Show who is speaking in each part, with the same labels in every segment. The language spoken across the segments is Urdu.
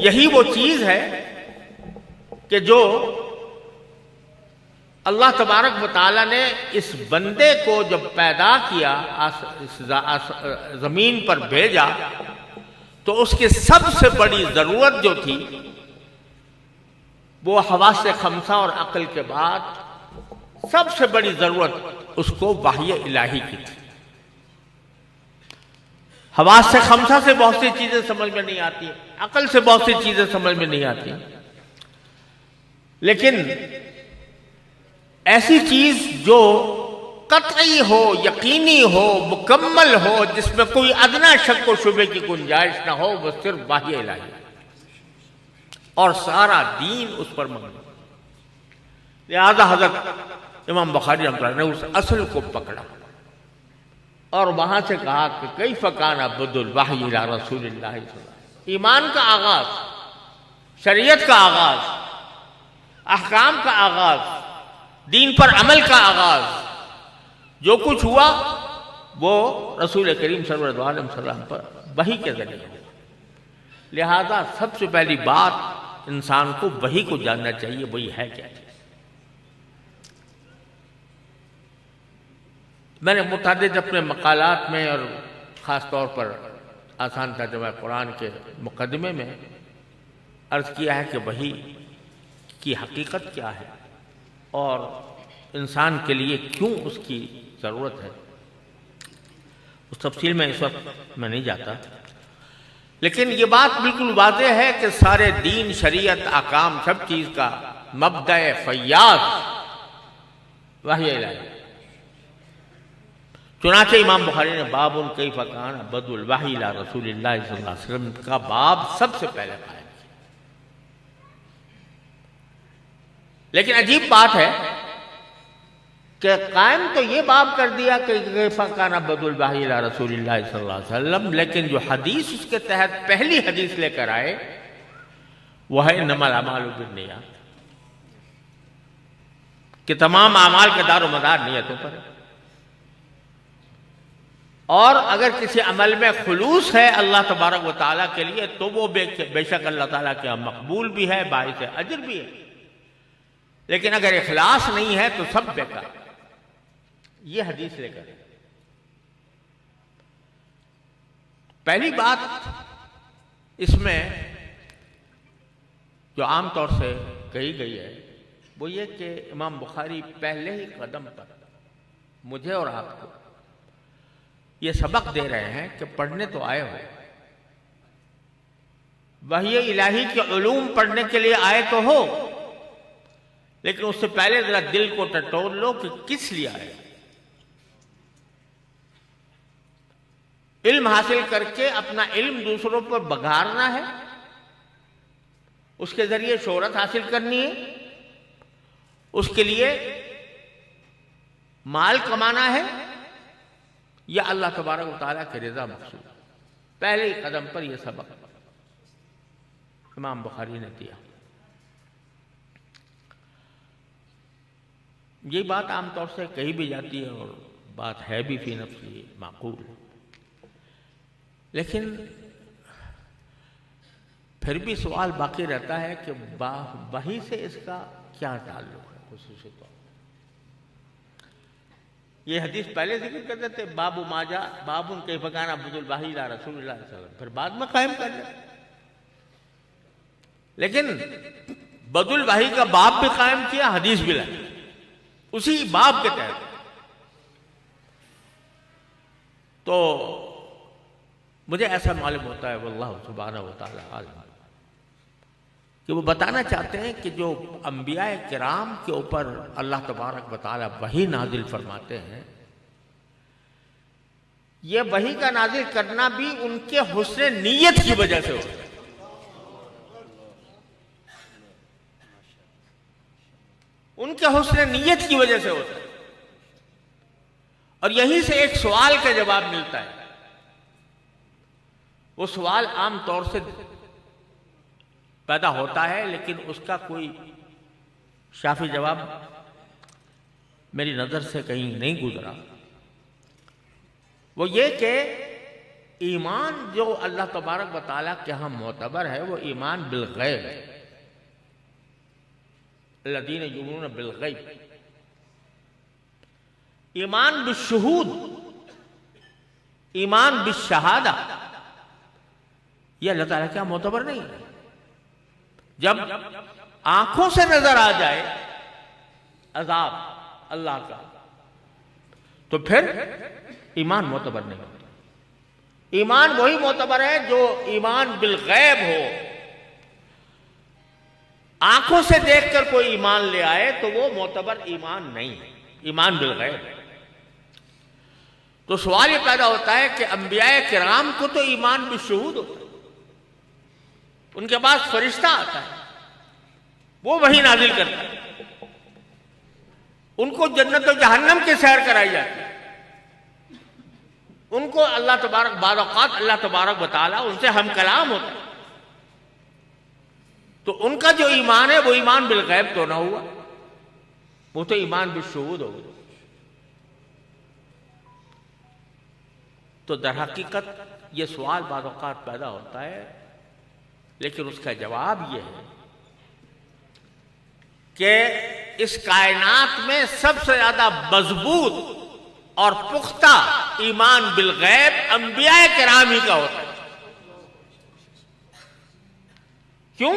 Speaker 1: یہی وہ چیز ہے کہ جو اللہ تبارک و تعالیٰ نے اس بندے کو جب پیدا کیا، زمین پر بھیجا، تو اس کی سب سے بڑی ضرورت جو تھی وہ حواس خمسہ اور عقل کے بعد سب سے بڑی ضرورت اس کو وحی الہی کی تھی۔ حواس خمسہ سے بہت سی چیزیں سمجھ میں نہیں آتی، عقل سے بہت سی چیزیں سمجھ میں نہیں آتی، لیکن ایسی چیز جو قطعی ہو، یقینی ہو، مکمل ہو، جس میں کوئی ادنا شک و شبے کی گنجائش نہ ہو، وہ صرف وحی الہی اور سارا دین اس پر مبنی۔ لہذا حضرت امام بخاری رحمۃ اللہ نے اس اصل کو پکڑا اور وہاں سے کہا کہ کیف کان بدء الوحی الی رسول اللہ صلی اللہ علیہ وسلم، ایمان کا آغاز، شریعت کا آغاز، احکام کا آغاز، دین پر عمل کا آغاز، جو کچھ ہوا وہ رسول کریم صلی اللہ علیہ وسلم پر وحی کے ذریعے ہوا۔ لہذا سب سے پہلی بات انسان کو وحی کو جاننا چاہیے، وہی ہے کیا چیز۔ میں نے متعدد اپنے مقالات میں اور خاص طور پر آسان ترجمہ قرآن کے مقدمے میں عرض کیا ہے کہ وحی کی حقیقت کیا ہے اور انسان کے لیے کیوں اس کی ضرورت ہے۔ اس تفصیل میں اس وقت میں نہیں جاتا، لیکن یہ بات بالکل واضح ہے کہ سارے دین، شریعت، احکام، سب چیز کا مبدأ فیاض وحی الہی۔ چنانچہ امام بخاری نے باب کیف کان بدء الوحی الی رسول اللہ صلی اللہ علیہ وسلم کا باب سب سے پہلے قائم کیا۔ لیکن عجیب بات ہے کہ قائم تو یہ باب کر دیا کہ کیف کان بدء الوحی الی رسول اللہ صلی اللہ علیہ وسلم، لیکن جو حدیث اس کے تحت پہلی حدیث لے کر آئے وہ ہے انما الاعمال بالنیات، کہ تمام اعمال کا دار و مدار نیتوں پر ہے، اور اگر کسی عمل میں خلوص ہے اللہ تبارک و تعالیٰ کے لیے تو وہ بے شک اللہ تعالیٰ کے مقبول بھی ہے، باعث اجر بھی ہے، لیکن اگر اخلاص نہیں ہے تو سب بیکار۔ یہ حدیث لے کر پہلی بات اس میں جو عام طور سے کہی گئی ہے وہ یہ کہ امام بخاری پہلے ہی قدم پر مجھے اور آپ کو یہ سبق دے رہے ہیں کہ پڑھنے تو آئے ہو، وحی الہی کے علوم پڑھنے کے لیے آئے تو ہو، لیکن اس سے پہلے ذرا دل کو ٹٹول لو کہ کس لیے آئے۔ علم حاصل کر کے اپنا علم دوسروں پر بگھارنا ہے، اس کے ذریعے شہرت حاصل کرنی ہے، اس کے لیے مال کمانا ہے، یا اللہ تبارک و تعالیٰ کی رضا مقصود۔ پہلے ہی قدم پر یہ سبق امام بخاری نے دیا۔ یہ بات عام طور سے کہی بھی جاتی ہے اور بات ہے بھی فی نفسی معقول، لیکن پھر بھی سوال باقی رہتا ہے کہ وحی سے اس کا کیا تعلق ہے خصوصی طور پر۔ یہ حدیث پہلے ذکر کر دیتے باب ما جاء باب کیف کان بدء الوحی الی رسول اللہ صلی اللہ علیہ وسلم، پھر بعد میں قائم کر دیا، لیکن بدء الوحی کا باب بھی قائم کیا، حدیث بھی لائی اسی باب کے تحت۔ تو مجھے ایسا معلوم ہوتا ہے واللہ سبحانہ و تعالی عالم کہ وہ بتانا چاہتے ہیں کہ جو انبیاء کرام کے اوپر اللہ تبارک و تعالی وحی نازل فرماتے ہیں، یہ وحی کا نازل کرنا بھی ان کے حسن نیت کی وجہ سے ہوتا ہے۔ ان کے حسن نیت کی وجہ سے ہوتا ہے، اور یہیں سے ایک سوال کا جواب ملتا ہے۔ وہ سوال عام طور سے پیدا ہوتا ہے لیکن اس کا کوئی شافی جواب میری نظر سے کہیں نہیں گزرا، وہ یہ کہ ایمان جو اللہ تبارک و تعالیٰ کے ہاں معتبر ہے وہ ایمان بالغیب ہے. الذین یؤمنون بالغیب. ایمان بالشہود، ایمان بالشہادہ، یہ اللہ تعالیٰ کیا معتبر نہیں ہے. جب آنکھوں سے نظر آ جائے عذاب اللہ کا تو پھر ایمان معتبر نہیں ہوتا. ایمان وہی معتبر ہے جو ایمان بالغیب ہو. آنکھوں سے دیکھ کر کوئی ایمان لے آئے تو وہ معتبر ایمان نہیں ہے، ایمان بالغیب ہے. تو سوال یہ پیدا ہوتا ہے کہ انبیاء کرام کو تو ایمان بالشہود ہوتا ہے، ان کے پاس فرشتہ آتا ہے، وہ وحی نازل کرتا ہے، ان کو جنت و جہنم کی سیر کرائی جاتی ہے، ان کو اللہ تبارک بعض اوقات اللہ تبارک و تعالیٰ ان سے ہم کلام ہوتا ہے. تو ان کا جو ایمان ہے وہ ایمان بالغیب تو نہ ہوا، وہ تو ایمان بالشہود ہوگا. تو در حقیقت یہ سوال بعض اوقات پیدا ہوتا ہے، لیکن اس کا جواب یہ ہے کہ اس کائنات میں سب سے زیادہ مضبوط اور پختہ ایمان بالغیب انبیاء کرام ہی کا ہوتا ہے. کیوں؟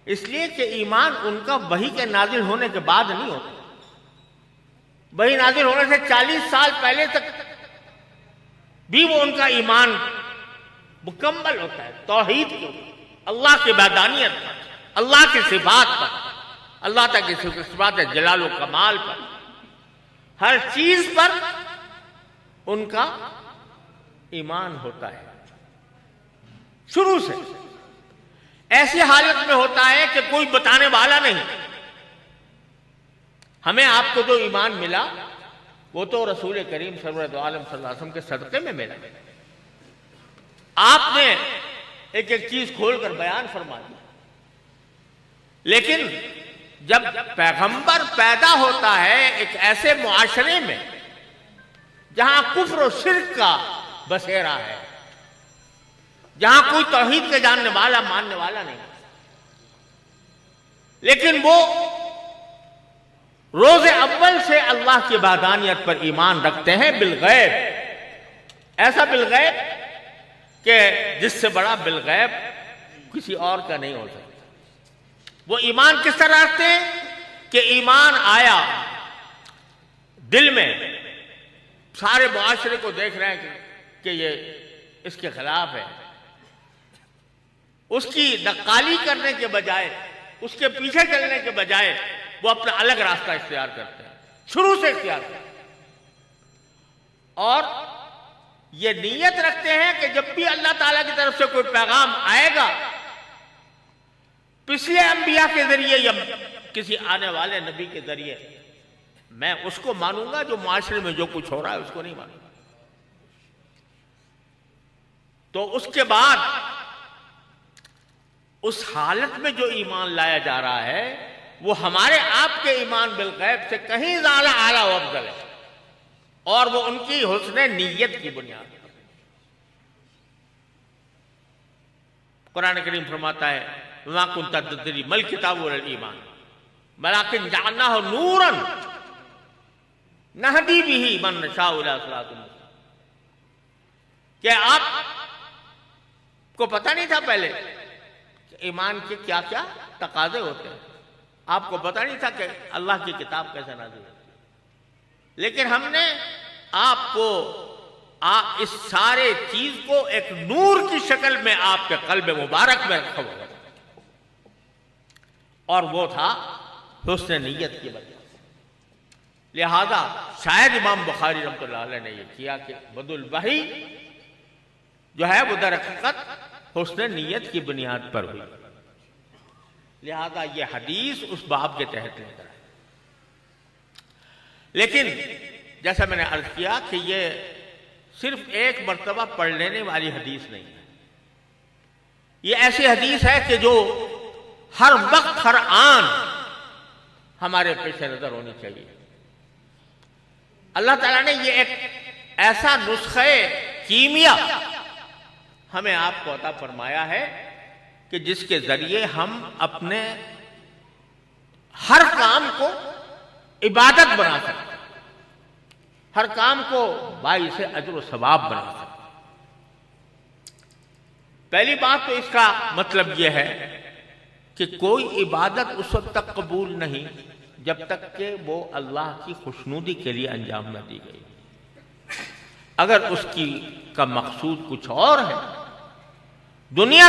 Speaker 1: اس لیے کہ ایمان ان کا وحی کے نازل ہونے کے بعد نہیں ہوتا. وحی نازل ہونے سے 40 سال پہلے تک بھی وہ ان کا ایمان مکمل ہوتا ہے توحید کے اوپر، اللہ کی وحدانیت پر، اللہ کی صفات پر، اللہ تعالیٰ کی صفات جلال و کمال پر، ہر چیز پر ان کا ایمان ہوتا ہے شروع سے. ایسی حالت میں ہوتا ہے کہ کوئی بتانے والا نہیں. ہمیں آپ کو جو ایمان ملا وہ تو رسول کریم سرورت عالم صلی اللہ علیہ وسلم کے صدقے میں ملا. آپ نے ایک ایک چیز کھول کر بیان فرما دی. لیکن جب پیغمبر پیدا ہوتا ہے ایک ایسے معاشرے میں جہاں کفر و شرک کا بسیرا ہے، جہاں کوئی توحید کے جاننے والا ماننے والا نہیں، لیکن وہ روز اول سے اللہ کی وحدانیت پر ایمان رکھتے ہیں بالغیب. ایسا بالغیب کہ جس سے بڑا بالغیب کسی اور کا نہیں ہو سکتا. وہ ایمان کس طرح رکھتے ہیں کہ ایمان آیا دل میں، سارے معاشرے کو دیکھ رہے ہیں کہ یہ اس کے خلاف ہے، اس کی نقالی کرنے کے بجائے، اس کے پیچھے چلنے کے بجائے وہ اپنا الگ راستہ اختیار کرتے ہیں، شروع سے اختیار کرتے ہیں. اور یہ نیت رکھتے ہیں کہ جب بھی اللہ تعالیٰ کی طرف سے کوئی پیغام آئے گا پچھلے انبیاء کے ذریعے یا کسی آنے والے نبی کے ذریعے، میں اس کو مانوں گا. جو معاشرے میں جو کچھ ہو رہا ہے اس کو نہیں مانوں گا. تو اس کے بعد اس حالت میں جو ایمان لایا جا رہا ہے وہ ہمارے آپ کے ایمان بالغیب سے کہیں زیادہ اعلیٰ و افضل ہے، اور وہ ان کی حسن نیت کی بنیاد پر. قرآن کریم فرماتا ہے وَمَا كُنْتَ تَدْرِي مَا الْكِتَابُ وَلَا الْإِيمَانُ وَلَكِنْ جَعَلْنَاهُ نُورًا نَهْدِي بِهِ مَن نَّشَاءُ إِلَىٰ صِرَاطٍ مُّسْتَقِيمٍ. کہ آپ کو پتہ نہیں تھا پہلے کہ ایمان کے کیا کیا تقاضے ہوتے ہیں، آپ کو پتہ نہیں تھا کہ اللہ کی کتاب کیسے نازل ہوتی ہے، لیکن ہم نے آپ کو اس سارے چیز کو ایک نور کی شکل میں آپ کے قلب مبارک میں رکھا ہوا، اور وہ تھا حسن نیت کی وجہ سے. لہذا شاید امام بخاری رحمۃ اللہ علیہ نے یہ کیا کہ بدء الوحی جو ہے وہ در حقیقت حسن نیت کی بنیاد پر ہوئی. لہذا یہ حدیث اس باب کے تحت لے کر ہے. لیکن جیسا میں نے عرض کیا کہ یہ صرف ایک مرتبہ پڑھ لینے والی حدیث نہیں ہے. یہ ایسی حدیث ہے کہ جو ہر وقت ہر آن ہمارے پیش نظر ہونی چاہیے. اللہ تعالیٰ نے یہ ایک ایسا نسخہ کیمیا ہمیں آپ کو عطا فرمایا ہے کہ جس کے ذریعے ہم اپنے ہر کام کو عبادت بنا سکتے، ہر کام کو باعث اجر و ثواب بنا سکتے۔ پہلی بات تو اس کا مطلب یہ ہے کہ کوئی عبادت اس وقت تک قبول نہیں جب تک کہ وہ اللہ کی خوشنودی کے لیے انجام نہ دی گئی۔ اگر اس کا مقصود کچھ اور ہے، دنیا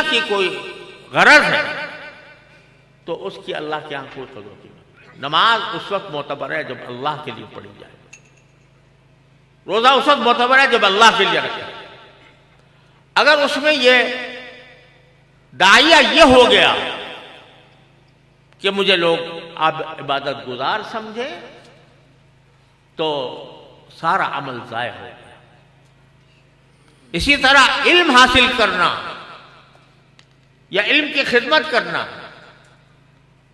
Speaker 1: کی کوئی غرض ہے، تو اس کی اللہ کے ہاں کوئی قدر نہیں۔ نماز اس وقت معتبر ہے جب اللہ کے لیے پڑھی جائے، روزہ اس وقت معتبر ہے جب اللہ کے لیے رکھے۔ اگر اس میں یہ داعیہ یہ ہو گیا کہ مجھے لوگ آپ عبادت گزار سمجھے، تو سارا عمل ضائع ہو گیا۔ اسی طرح علم حاصل کرنا یا علم کی خدمت کرنا،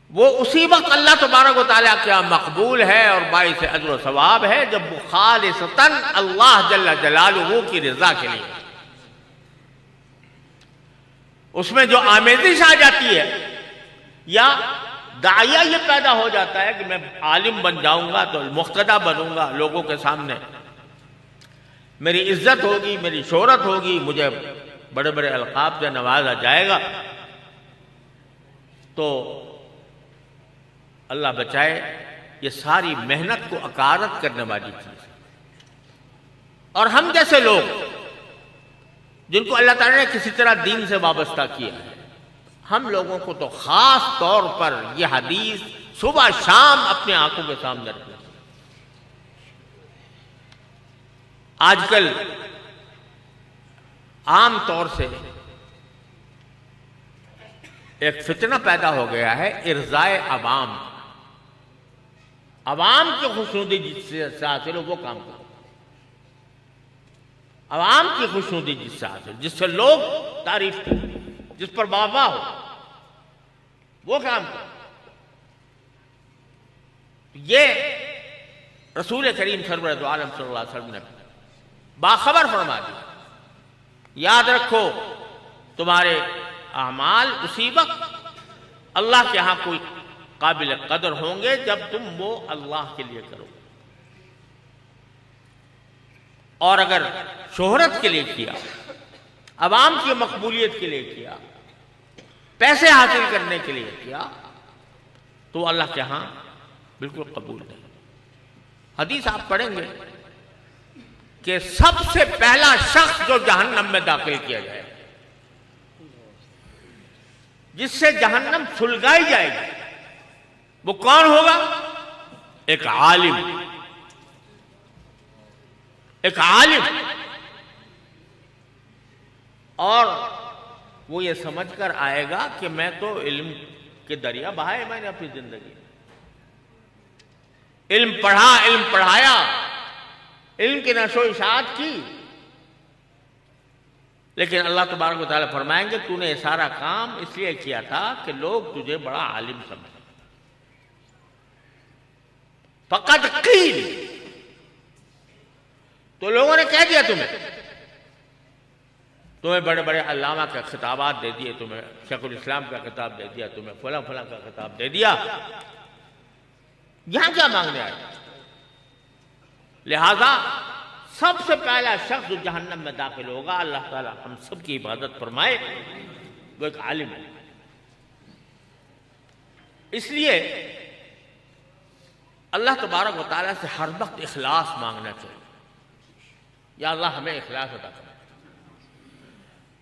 Speaker 1: وہ اسی وقت اللہ تبارک و تعالیٰ کے یہاں مقبول ہے اور باعث اجر و ثواب ہے جب وہ خالصتاً اللہ جل جلالہ کی رضا کے لیے۔ اس میں جو آمیزش آ جاتی ہے یا داعیہ یہ پیدا ہو جاتا ہے کہ میں عالم بن جاؤں گا تو مقتدی بنوں گا، لوگوں کے سامنے میری عزت ہوگی، میری شہرت ہوگی، مجھے بڑے بڑے القاب سے نوازا جائے گا، تو اللہ بچائے یہ ساری محنت کو اکارت کرنے والی چیز ہے۔ اور ہم جیسے لوگ جن کو اللہ تعالیٰ نے کسی طرح دین سے وابستہ کیا ہے، ہم لوگوں کو تو خاص طور پر یہ حدیث صبح شام اپنے آنکھوں کے سامنے رکھنا۔ آج کل عام طور سے ایک فتنہ پیدا ہو گیا ہے ارضائے عوام، عوام کی خوشنودی جس سے حاصل ہو وہ کام کرو، عوام کی خوشنودی جس سے حاصل، جس سے لوگ تعریف کریں، جس پر واہ ہو، وہ کام کرو۔ یہ رسول کریم سرور دو عالم صلی اللہ علیہ وسلم نے باخبر فرما دی۔ یاد رکھو تمہارے اعمال اسی وقت اللہ کے ہاں کوئی قابل قدر ہوں گے جب تم وہ اللہ کے لیے کرو۔ اور اگر شہرت کے لیے کیا، عوام کی مقبولیت کے لیے کیا، پیسے حاصل کرنے کے لیے کیا، تو اللہ کے ہاں بالکل قبول نہیں۔ حدیث آپ پڑھیں گے کہ سب سے پہلا شخص جو جہنم میں داخل کیا جائے، جس سے جہنم سلگائی جائے گی، وہ کون ہوگا؟ ایک عالم، ایک عالم، اور وہ یہ سمجھ کر آئے گا کہ میں تو علم کے دریا بہائے میں نے اپنی زندگی، علم پڑھا، علم پڑھایا، علم کی نشو و اشاعت کی، لیکن اللہ تبارک و تعالیٰ فرمائیں گے تو نے یہ سارا کام اس لیے کیا تھا کہ لوگ تجھے بڑا عالم سمجھیں۔ فقط قیل، تو لوگوں نے کہہ دیا تمہیں بڑے بڑے علامہ کا خطابات دے دیے، تمہیں شیخ الاسلام کا خطاب دے دیا، تمہیں فلاں فلاں کا خطاب دے دیا، یہاں کیا مانگنے آئے؟ لہذا سب سے پہلا شخص جو جہنم میں داخل ہوگا، اللہ تعالیٰ ہم سب کی عبادت فرمائے، وہ ایک عالم ہے۔ اس لیے اللہ تبارک و تعالیٰ سے ہر وقت اخلاص مانگنا چاہیے۔ یا اللہ ہمیں اخلاص عطا کرے۔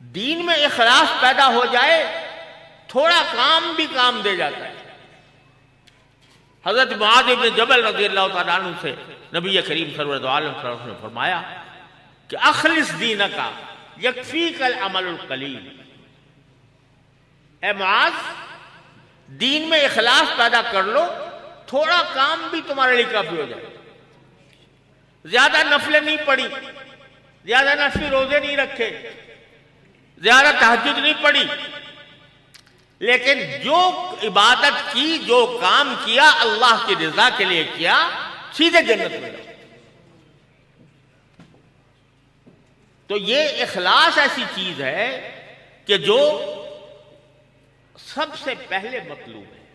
Speaker 1: دین میں اخلاص پیدا ہو جائے، تھوڑا کام بھی کام دے جاتا ہے۔ حضرت معاذ بن جبل رضی اللہ تعالیٰ عنہ سے نبی کریم سرور دو عالم صلی اللہ علیہ وسلم نے فرمایا کہ اخلص دینک یکفیک العمل القلیل، اے معاذ دین میں اخلاص پیدا کر لو، تھوڑا کام بھی تمہارے لیے کافی ہو جائے۔ زیادہ نفلیں نہیں پڑھی، زیادہ نفلی روزے نہیں رکھے، زیادہ تہجد نہیں پڑھی، لیکن جو عبادت کی، جو کام کیا اللہ کی رضا کے لیے کیا، سیدھے جنت میں جاؤ۔ تو یہ اخلاص ایسی چیز ہے کہ جو سب سے پہلے مطلوب ہے.